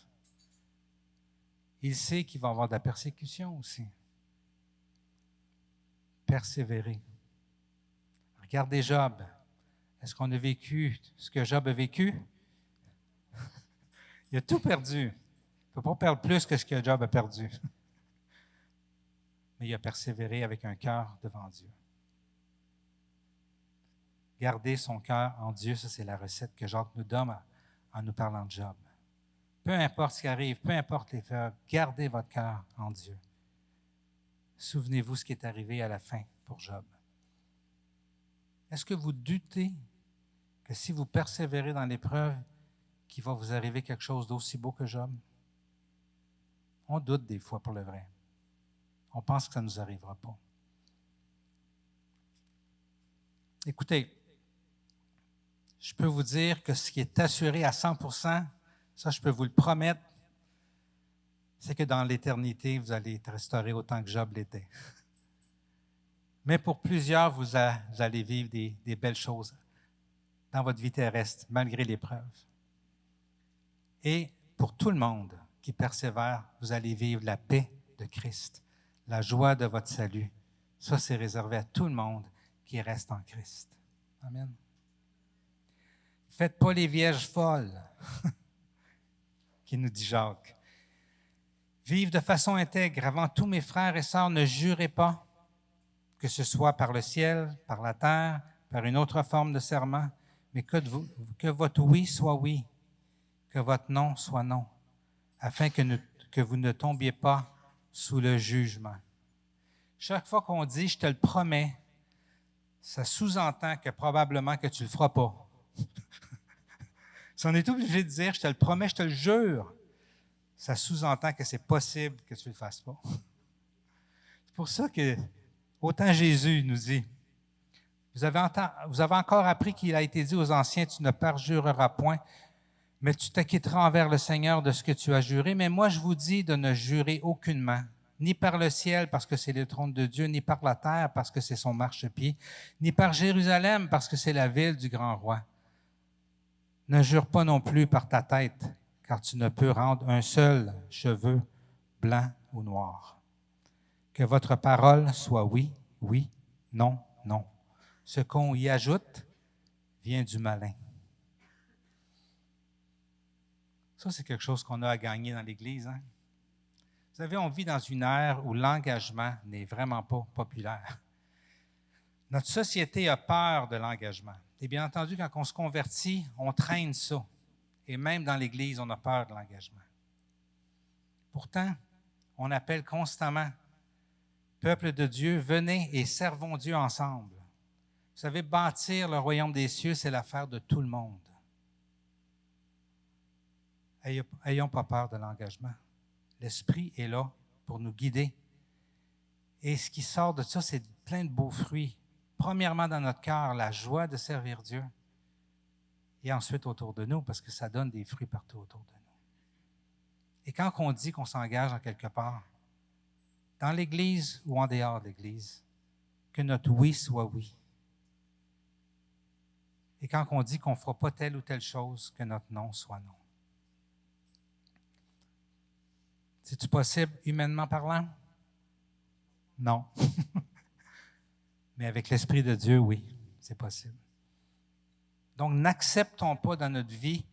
Il sait qu'il va y avoir de la persécution aussi. Persévérer. Regardez Job. Est-ce qu'on a vécu ce que Job a vécu? Il a tout perdu. Il ne peut pas perdre plus que ce que Job a perdu. Mais il a persévéré avec un cœur devant Dieu. Garder son cœur en Dieu, ça c'est la recette que Jacques nous donne en nous parlant de Job. Peu importe ce qui arrive, peu importe les fleurs, gardez votre cœur en Dieu. Souvenez-vous ce qui est arrivé à la fin pour Job. Est-ce que vous doutez que si vous persévérez dans l'épreuve, qu'il va vous arriver quelque chose d'aussi beau que Job? On doute des fois pour le vrai. On pense que ça ne nous arrivera pas. Écoutez, je peux vous dire que ce qui est assuré à 100%, ça je peux vous le promettre, c'est que dans l'éternité, vous allez être restauré autant que Job l'était. Mais pour plusieurs, vous allez vivre des belles choses dans votre vie terrestre, malgré l'épreuve. Et pour tout le monde qui persévère, vous allez vivre la paix de Christ, la joie de votre salut. Ça, c'est réservé à tout le monde qui reste en Christ. Amen. Faites pas les vierges folles, qui nous dit Jacques. Vivre de façon intègre. Avant tout, mes frères et sœurs, ne jurez pas, que ce soit par le ciel, par la terre, par une autre forme de serment, mais que votre oui soit oui, que votre non soit non, afin que vous ne tombiez pas sous le jugement. Chaque fois qu'on dit « je te le promets », ça sous-entend que probablement que tu ne le feras pas. Si on est obligé de dire « je te le promets, je te le jure », ça sous-entend que c'est possible que tu ne le fasses pas. C'est pour ça que autant Jésus nous dit, vous avez encore appris qu'il a été dit aux anciens, tu ne perjureras point, mais tu t'acquitteras envers le Seigneur de ce que tu as juré. Mais moi, je vous dis de ne jurer aucunement, ni par le ciel, parce que c'est le trône de Dieu, ni par la terre, parce que c'est son marchepied, ni par Jérusalem, parce que c'est la ville du grand roi. Ne jure pas non plus par ta tête, car tu ne peux rendre un seul cheveu blanc ou noir. Que votre parole soit oui, oui, non, non. Ce qu'on y ajoute vient du malin. Ça, c'est quelque chose qu'on a à gagner dans l'Église. Hein? Vous savez, on vit dans une ère où l'engagement n'est vraiment pas populaire. Notre société a peur de l'engagement. Et bien entendu, quand on se convertit, on traîne ça. Et même dans l'Église, on a peur de l'engagement. Pourtant, on appelle constamment, peuple de Dieu, venez et servons Dieu ensemble. Vous savez, bâtir le royaume des cieux, c'est l'affaire de tout le monde. Ayons pas peur de l'engagement. L'Esprit est là pour nous guider. Et ce qui sort de ça, c'est plein de beaux fruits. Premièrement, dans notre cœur, la joie de servir Dieu. Et ensuite autour de nous, parce que ça donne des fruits partout autour de nous. Et quand on dit qu'on s'engage en quelque part, dans l'Église ou en dehors de l'Église, que notre oui soit oui. Et quand on dit qu'on ne fera pas telle ou telle chose, que notre non soit non. C'est-tu possible, humainement parlant? Non. Mais avec l'Esprit de Dieu, oui, c'est possible. Donc, n'acceptons pas dans notre vie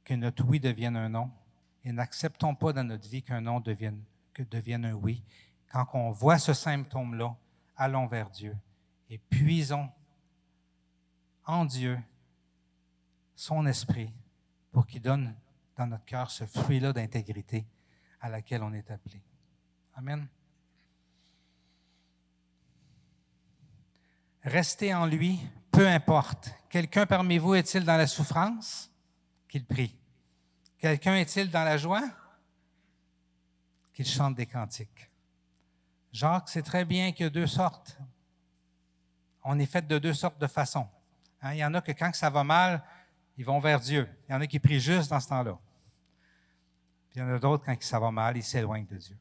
que notre oui devienne un non. Et n'acceptons pas dans notre vie qu'un non devienne un oui. Quand on voit ce symptôme-là, allons vers Dieu et puisons en Dieu son esprit pour qu'il donne dans notre cœur ce fruit-là d'intégrité à laquelle on est appelé. Amen. Restez en lui, peu importe. Quelqu'un parmi vous est-il dans la souffrance? Qu'il prie. Quelqu'un est-il dans la joie? Qu'il chante des cantiques. Jacques sait très bien qu'il y a deux sortes. On est fait de deux sortes de façons. Hein, il y en a que quand ça va mal, ils vont vers Dieu. Il y en a qui prient juste dans ce temps-là. Puis il y en a d'autres, quand ça va mal, ils s'éloignent de Dieu.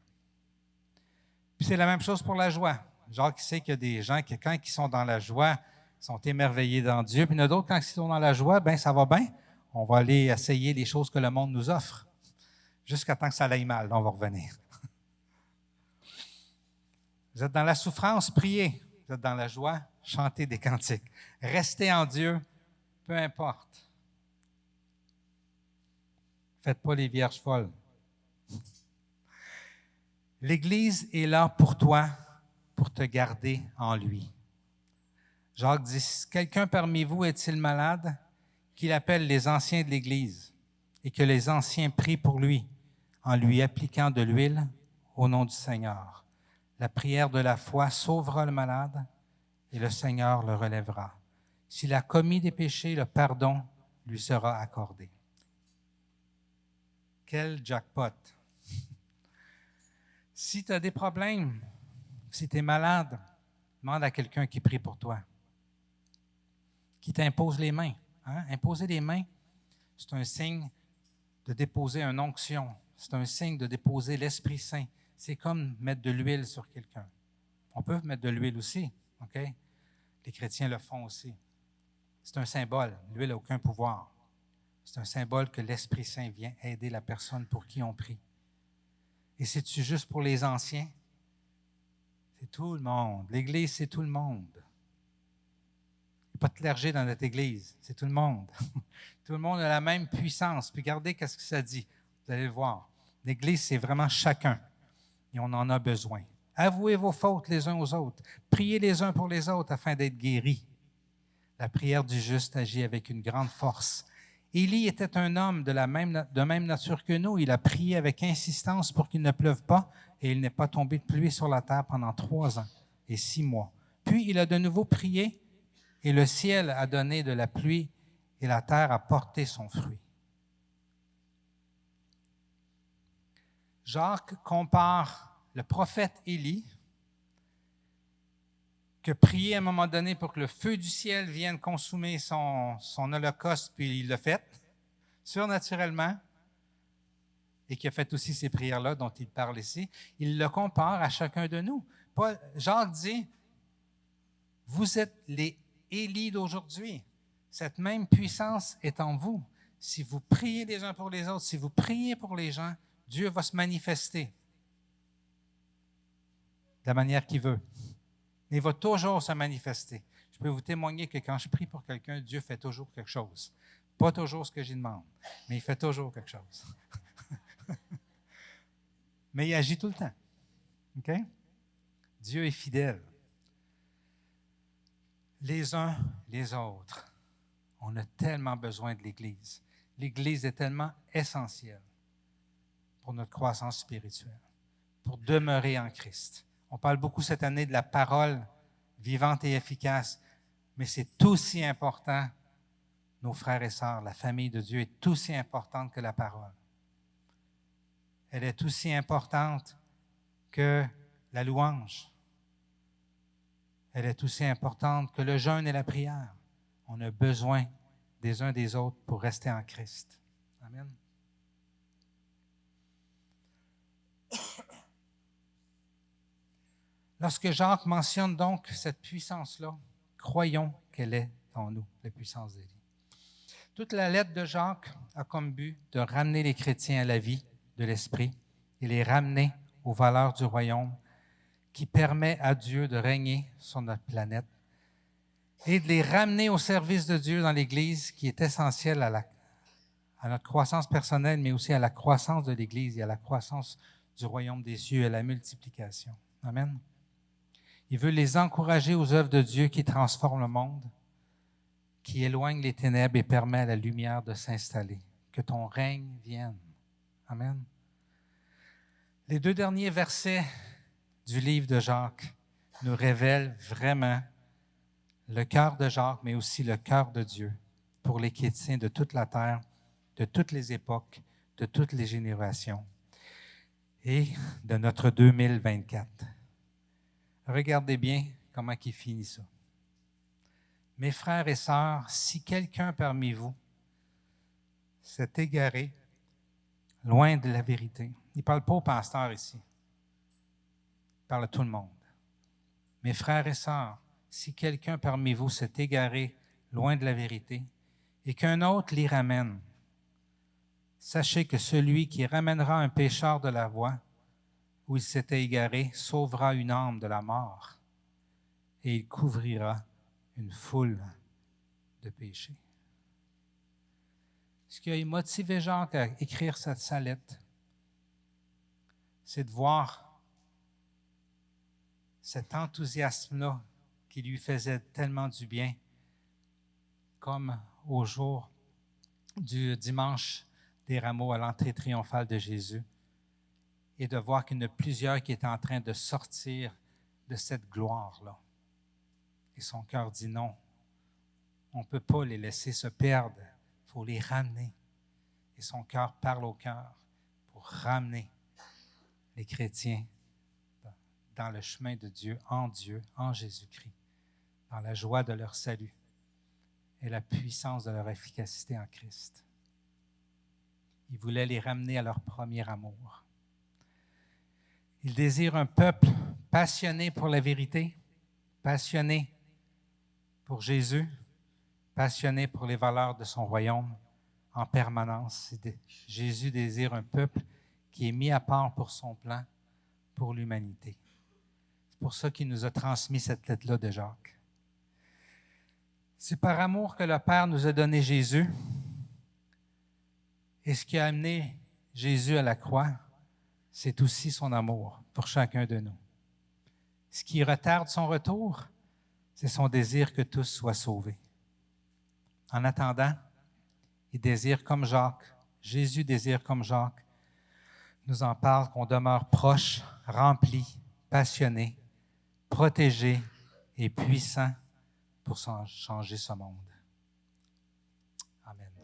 Puis c'est la même chose pour la joie. Jacques sait qu'il y a des gens qui, quand ils sont dans la joie, sont émerveillés dans Dieu. Puis il y en a d'autres, quand ils sont dans la joie, bien, ça va bien. On va aller essayer les choses que le monde nous offre. Jusqu'à temps que ça aille mal. Là, on va revenir. Vous êtes dans la souffrance, priez. Vous êtes dans la joie, chantez des cantiques. Restez en Dieu, peu importe. Faites pas les vierges folles. L'Église est là pour toi, pour te garder en lui. Jacques dit, si quelqu'un parmi vous est-il malade, qu'il appelle les anciens de l'Église et que les anciens prient pour lui en lui appliquant de l'huile au nom du Seigneur. La prière de la foi sauvera le malade et le Seigneur le relèvera. S'il a commis des péchés, le pardon lui sera accordé. Quel jackpot! Si tu as des problèmes, si tu es malade, demande à quelqu'un qui prie pour toi, qui t'impose les mains. Hein? Imposer les mains, c'est un signe de déposer une onction. C'est un signe de déposer l'Esprit Saint. C'est comme mettre de l'huile sur quelqu'un. On peut mettre de l'huile aussi, OK? Les chrétiens le font aussi. C'est un symbole. L'huile n'a aucun pouvoir. C'est un symbole que l'Esprit Saint vient aider la personne pour qui on prie. Et c'est-tu juste pour les anciens? C'est tout le monde. L'Église, c'est tout le monde. Il n'y a pas de clergé dans notre Église. C'est tout le monde. Tout le monde a la même puissance. Puis regardez qu'est-ce que ça dit. Vous allez le voir. L'Église, c'est vraiment chacun. Et on en a besoin. Avouez vos fautes les uns aux autres. Priez les uns pour les autres afin d'être guéris. La prière du juste agit avec une grande force. Élie était un homme de même nature que nous. Il a prié avec insistance pour qu'il ne pleuve pas et il n'est pas tombé de pluie sur la terre pendant 3 ans et 6 mois. Puis il a de nouveau prié et le ciel a donné de la pluie et la terre a porté son fruit. Jacques compare le prophète Élie, qui a prié à un moment donné pour que le feu du ciel vienne consumer son holocauste, puis il l'a fait, surnaturellement, et qui a fait aussi ces prières-là dont il parle ici. Il le compare à chacun de nous. Jacques dit, vous êtes les Élie d'aujourd'hui. Cette même puissance est en vous. Si vous priez les uns pour les autres, si vous priez pour les gens, Dieu va se manifester de la manière qu'il veut. Il va toujours se manifester. Je peux vous témoigner que quand je prie pour quelqu'un, Dieu fait toujours quelque chose. Pas toujours ce que j'y demande, mais il fait toujours quelque chose. Mais il agit tout le temps. OK? Dieu est fidèle. Les uns les autres. On a tellement besoin de l'Église. L'Église est tellement essentielle pour notre croissance spirituelle, pour demeurer en Christ. On parle beaucoup cette année de la parole vivante et efficace, mais c'est aussi important, nos frères et sœurs, la famille de Dieu est aussi importante que la parole. Elle est aussi importante que la louange. Elle est aussi importante que le jeûne et la prière. On a besoin des uns des autres pour rester en Christ. Amen. Lorsque Jacques mentionne donc cette puissance-là, croyons qu'elle est en nous, la puissance d'Élie. Toute la lettre de Jacques a comme but de ramener les chrétiens à la vie de l'Esprit et les ramener aux valeurs du royaume qui permet à Dieu de régner sur notre planète et de les ramener au service de Dieu dans l'Église qui est essentielle à notre croissance personnelle, mais aussi à la croissance de l'Église et à la croissance du royaume des cieux et à la multiplication. Amen. Il veut les encourager aux œuvres de Dieu qui transforment le monde, qui éloignent les ténèbres et permet à la lumière de s'installer. Que ton règne vienne. Amen. Les 2 derniers versets du livre de Jacques nous révèlent vraiment le cœur de Jacques, mais aussi le cœur de Dieu pour les chrétiens de toute la terre, de toutes les époques, de toutes les générations et de notre 2024. Regardez bien comment il finit ça. Mes frères et sœurs, si quelqu'un parmi vous s'est égaré loin de la vérité. Il ne parle pas au pasteur ici. Il parle à tout le monde. Mes frères et sœurs, si quelqu'un parmi vous s'est égaré loin de la vérité et qu'un autre l'y ramène, sachez que celui qui ramènera un pécheur de la voie où il s'était égaré sauvera une âme de la mort et il couvrira une foule de péchés. Ce qui a motivé Jacques à écrire sa lettre, c'est de voir cet enthousiasme-là qui lui faisait tellement du bien, comme au jour du dimanche des rameaux à l'entrée triomphale de Jésus, et de voir qu'il y en a plusieurs qui étaient en train de sortir de cette gloire-là. Et son cœur dit non, on ne peut pas les laisser se perdre, il faut les ramener. Et son cœur parle au cœur pour ramener les chrétiens dans le chemin de Dieu, en Jésus-Christ, dans la joie de leur salut et la puissance de leur efficacité en Christ. Il voulait les ramener à leur premier amour. Il désire un peuple passionné pour la vérité, passionné pour Jésus, passionné pour les valeurs de son royaume en permanence. Jésus désire un peuple qui est mis à part pour son plan, pour l'humanité. C'est pour ça qu'il nous a transmis cette lettre-là de Jacques. C'est par amour que le Père nous a donné Jésus. Et ce qui a amené Jésus à la croix, c'est aussi son amour pour chacun de nous. Ce qui retarde son retour, c'est son désir que tous soient sauvés. En attendant, il désire comme Jacques, Jésus désire comme Jacques, nous en parle qu'on demeure proche, rempli, passionné, protégé et puissant pour changer ce monde. Amen.